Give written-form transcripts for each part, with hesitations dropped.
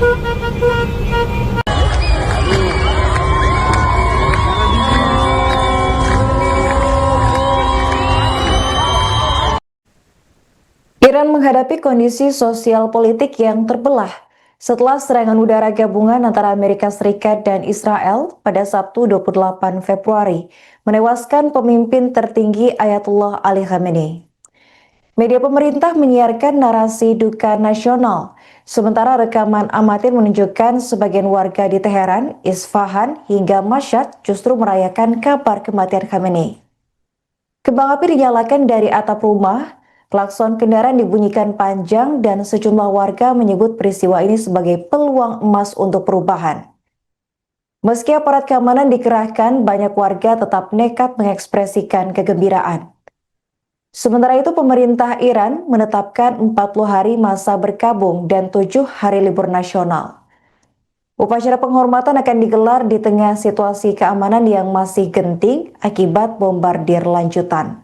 Iran menghadapi kondisi sosial politik yang terbelah setelah serangan udara gabungan antara Amerika Serikat dan Israel pada Sabtu 28 Februari menewaskan pemimpin tertinggi Ayatollah Ali Khamenei. Media pemerintah menyiarkan narasi duka nasional, sementara rekaman amatir menunjukkan sebagian warga di Teheran, Isfahan, hingga Mashhad justru merayakan kabar kematian Khamenei. Kembang api dinyalakan dari atap rumah, klakson kendaraan dibunyikan panjang dan sejumlah warga menyebut peristiwa ini sebagai peluang emas untuk perubahan. Meski aparat keamanan dikerahkan, banyak warga tetap nekat mengekspresikan kegembiraan. Sementara itu pemerintah Iran menetapkan 40 hari masa berkabung dan 7 hari libur nasional. Upacara penghormatan akan digelar di tengah situasi keamanan yang masih genting akibat bombardir lanjutan.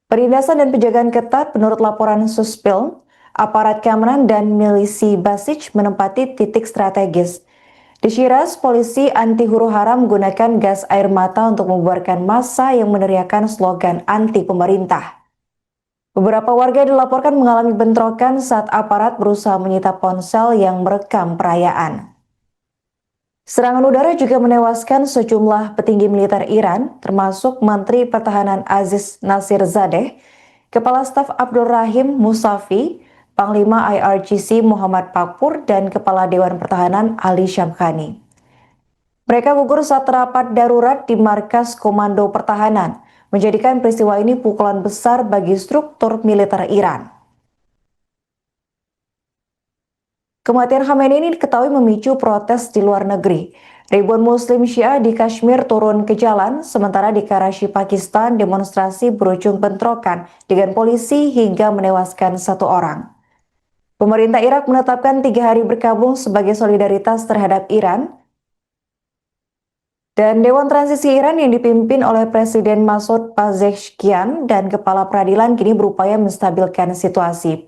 Penindasan dan penjagaan ketat menurut laporan Suspil, aparat keamanan dan milisi Basij menempati titik strategis. Di Shiraz, polisi anti huru hara menggunakan gas air mata untuk membubarkan massa yang meneriakan slogan anti pemerintah. Beberapa warga dilaporkan mengalami bentrokan saat aparat berusaha menyita ponsel yang merekam perayaan. Serangan udara juga menewaskan sejumlah petinggi militer Iran, termasuk Menteri Pertahanan Aziz Nasirzadeh, Kepala Staf Abdul Rahim Musafi, Panglima IRGC Muhammad Pakpur, dan Kepala Dewan Pertahanan Ali Shamkhani. Mereka gugur saat rapat darurat di Markas Komando Pertahanan, menjadikan peristiwa ini pukulan besar bagi struktur militer Iran. Kematian Khamenei ini diketahui memicu protes di luar negeri. Ribuan Muslim Syiah di Kashmir turun ke jalan, sementara di Karachi, Pakistan, demonstrasi berujung bentrokan dengan polisi hingga menewaskan 1 orang. Pemerintah Irak menetapkan 3 hari berkabung sebagai solidaritas terhadap Iran. Dan Dewan Transisi Iran yang dipimpin oleh Presiden Masoud Pezeshkian dan Kepala Peradilan kini berupaya menstabilkan situasi.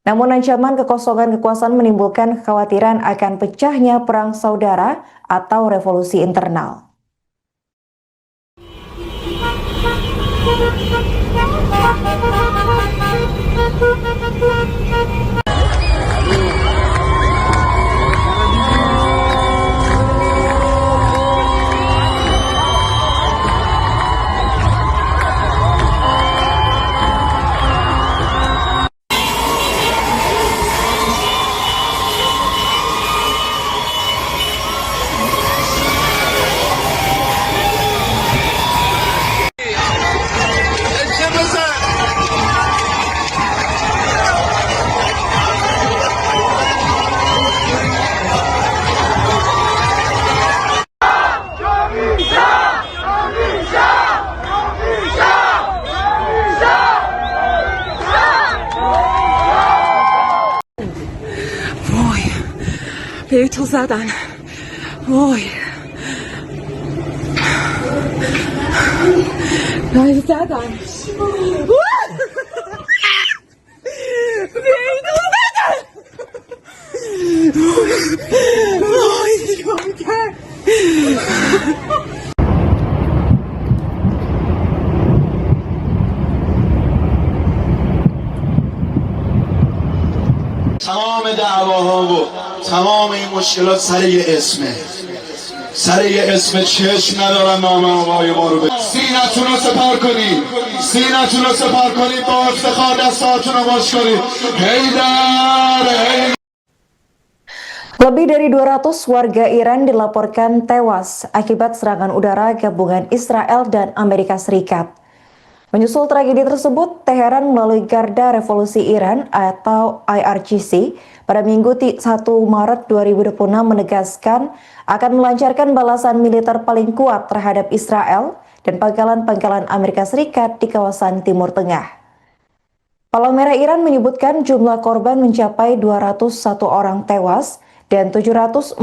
Namun ancaman kekosongan kekuasaan menimbulkan kekhawatiran akan pecahnya perang saudara atau revolusi internal. به تو زدن وای به زدن وای نگاه کرد. تمام دعواها و تمام این مشکلات سر یه اسمه، سر یه اسم. چشم ندارن نام آقای ما رو سینتون رو سپر کنید، سینتون رو سپر کنید، با افتخار دستاتون رو باز کنید. حیدر حیدر. Lebih dari 200 warga Iran dilaporkan tewas akibat serangan udara gabungan Israel dan Amerika Serikat. Menyusul tragedi tersebut, Teheran melalui Garda Revolusi Iran atau IRGC pada Minggu 1 Maret 2026 menegaskan akan melancarkan balasan militer paling kuat terhadap Israel dan pangkalan-pangkalan Amerika Serikat di kawasan Timur Tengah. Palang Merah Iran menyebutkan jumlah korban mencapai 201 orang tewas dan 747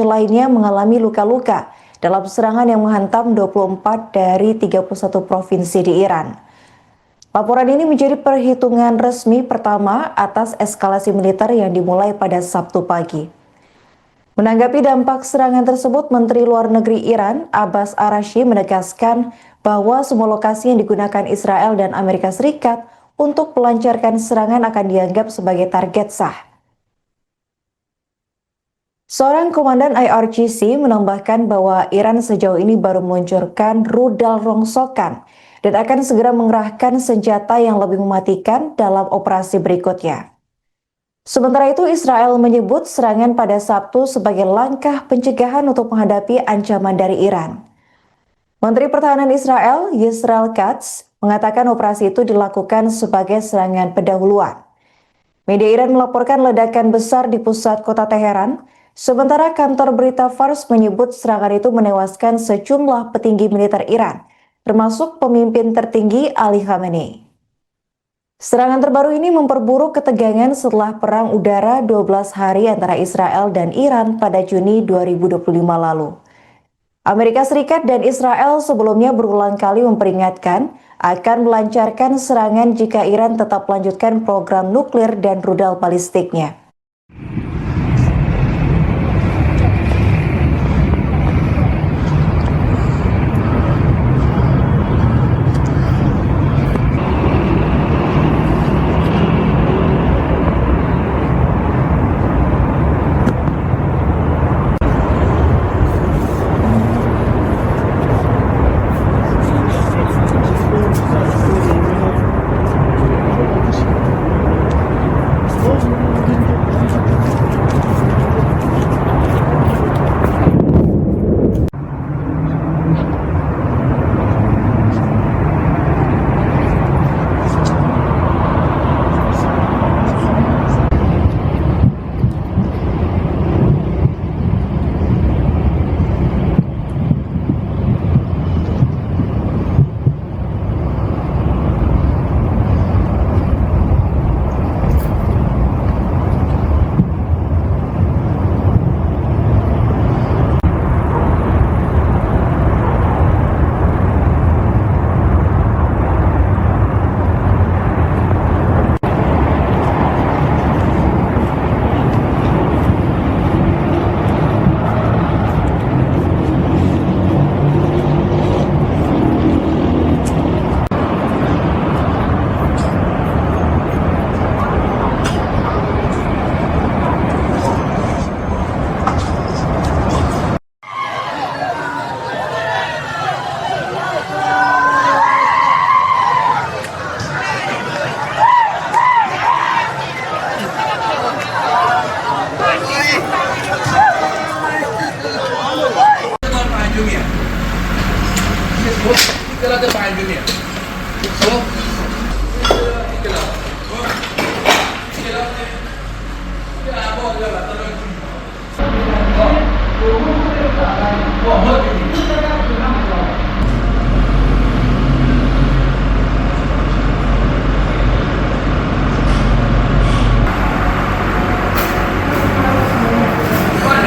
lainnya mengalami luka-luka dalam serangan yang menghantam 24 dari 31 provinsi di Iran. Laporan ini menjadi perhitungan resmi pertama atas eskalasi militer yang dimulai pada Sabtu pagi. Menanggapi dampak serangan tersebut, Menteri Luar Negeri Iran, Abbas Araghchi, menegaskan bahwa semua lokasi yang digunakan Israel dan Amerika Serikat untuk melancarkan serangan akan dianggap sebagai target sah. Seorang komandan IRGC menambahkan bahwa Iran sejauh ini baru meluncurkan rudal rongsokan dan akan segera mengerahkan senjata yang lebih mematikan dalam operasi berikutnya. Sementara itu, Israel menyebut serangan pada Sabtu sebagai langkah pencegahan untuk menghadapi ancaman dari Iran. Menteri Pertahanan Israel, Yisrael Katz, mengatakan operasi itu dilakukan sebagai serangan pendahuluan. Media Iran melaporkan ledakan besar di pusat kota Teheran, sementara kantor berita Fars menyebut serangan itu menewaskan sejumlah petinggi militer Iran, termasuk pemimpin tertinggi Ali Khamenei. Serangan terbaru ini memperburuk ketegangan setelah perang udara 12 hari antara Israel dan Iran pada Juni 2025 lalu. Amerika Serikat dan Israel sebelumnya berulang kali memperingatkan akan melancarkan serangan jika Iran tetap melanjutkan program nuklir dan rudal balistiknya. Iklan.